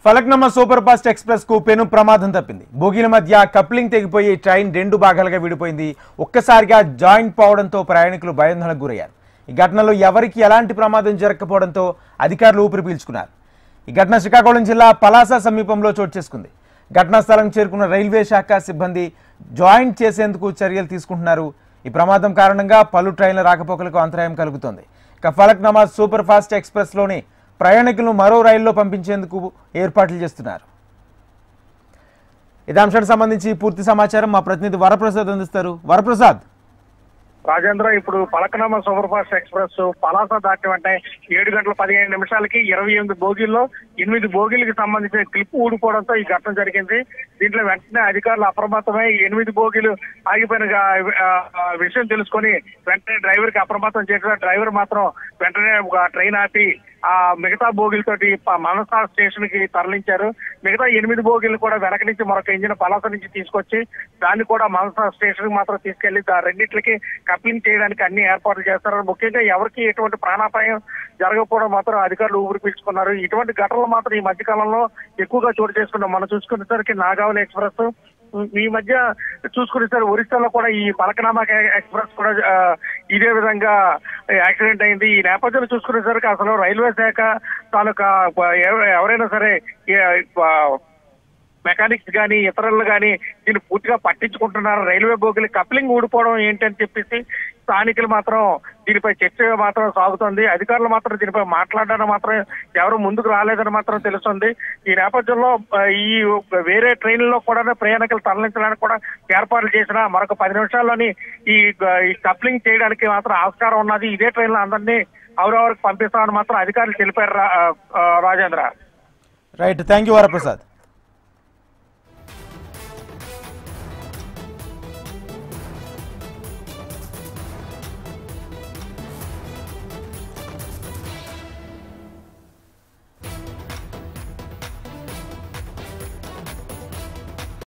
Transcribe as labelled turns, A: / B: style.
A: Falaknuma super fast express కు పెను ప్రమాదం తప్పింది. బోగీల మధ్య కప్లింగ్ తెగిపోయి ట్రైన్ రెండు భాగాలుగా విడిపోయింది. ఒక్కసారిగా జాయింట్ పోవడంతో ప్రయాణికులు భయాందోళనకు గురయ్యారు. ఈ ఘటనలో ఎవరికి ఎలాంటి ప్రమాదం జరగకపోవడంతో అధికారులు ఊపిరి పీల్చుకున్నారు. ఈ ఘటన శ్రీకాకుళం జిల్లా పలాస సమీపంలో చోటు చేసుకుంది. ఘటనా స్థలం చేరుకున్న రైల్వే శాఖ సిబ్బంది జాయింట్ చేసేందుకు చర్యలు తీసుకుంటున్నారు. ఈ ప్రమాదం కారణంగా పలు ట్రైన్ల రాకపోకలకు అంతరాయం కలుగుతోంది. ఇక ఫలక్నమా సూపర్ ఫాస్ట్ ఎక్స్ప్రెస్ లోని ప్రయాణికులను మరో రైల్లో పంపించేందుకు ఏర్పాట్లు చేస్తున్నారు. ఇదే అంశానికి సంబంధించి పూర్తి సమాచారం మా ప్రతినిధి వరప్రసాద్ అందిస్తారు. వరప్రసాద్.
B: రాజేంద్ర, ఇప్పుడు Falaknuma super fast express Palasa దాటి అంటే 7 గంటల 15 నిమిషాలకి 28 బోగీల్లో 8 బోగీలకు సంబంధించిన క్లిప్ ఊడిపోవడంతో ఈ ఘటన జరిగింది. దీంట్లో వెంటనే అధికారులు అప్రమత్తమై 8 బోగీలు ఆగిపోయిన విషయం తెలుసుకొని వెంటనే డ్రైవర్ కి అప్రమత్తం చేసిన డ్రైవర్ మాత్రం వెంటనే ట్రైన్ ఆపి ఆ మిగతా బోగీలతోటి మనసా స్టేషన్ కి తరలించారు. మిగతా 8 బోగీలు కూడా వెనక నుంచి మరొక ఇంజిన్ పలాస నుంచి తీసుకొచ్చి దాన్ని కూడా మనసా స్టేషన్ కి మాత్రం తీసుకెళ్లి రెండింటికి కప్లింగ్ చేయడానికి అన్ని ఏర్పాట్లు చేస్తారు. ముఖ్యంగా ఎవరికి ఎటువంటి ప్రాణాపాయం జరగకపోవడం మాత్రం అధికారులు ఊపిరి పీల్చుకున్నారు. ఇటువంటి ఘటనలు మాత్రం ఈ మధ్య కాలంలో ఎక్కువగా చోటు చేసుకున్నాం. మనం చూసుకునేసరికి నాగావళి ఎక్స్ప్రెస్ ఈ మధ్య చూసుకునేసరికి ఒరిస్సాలో కూడా ఈ ఫలక్నమా ఎక్స్ప్రెస్ కూడా ఇదే విధంగా యాక్సిడెంట్ అయింది. ఈ నేపథ్యంలో చూసుకునేసరికి అసలు రైల్వే శాఖ తాలూకా ఎవరైనా సరే మెకానిక్స్ కానీ ఇతరులు కానీ దీన్ని పూర్తిగా పట్టించుకుంటున్నారు. రైల్వే బోగిలు కప్లింగ్ ఊడిపోవడం ఏంటని చెప్పేసి స్థానికులు మాత్రం దీనిపై చర్చ మాత్రం సాగుతుంది. అధికారులు మాత్రం దీనిపై మాట్లాడడానికి మాత్రం ఎవరు ముందుకు రాలేదని మాత్రం తెలుస్తుంది. ఈ నేపథ్యంలో ఈ వేరే ట్రైన్లో కూడా ప్రయాణికులు తరలించడానికి కూడా ఏర్పాట్లు చేసిన మరొక 10 నిమిషాల్లోని ఈ కప్లింగ్ చేయడానికి మాత్రం ఆస్కారం ఉన్నది. ఇదే ట్రైన్లో అందరినీ ఎవరెవరికి పంపిస్తామని మాత్రం అధికారులు తెలిపారు. Rajendra.
A: Right, thank you Varaprasad.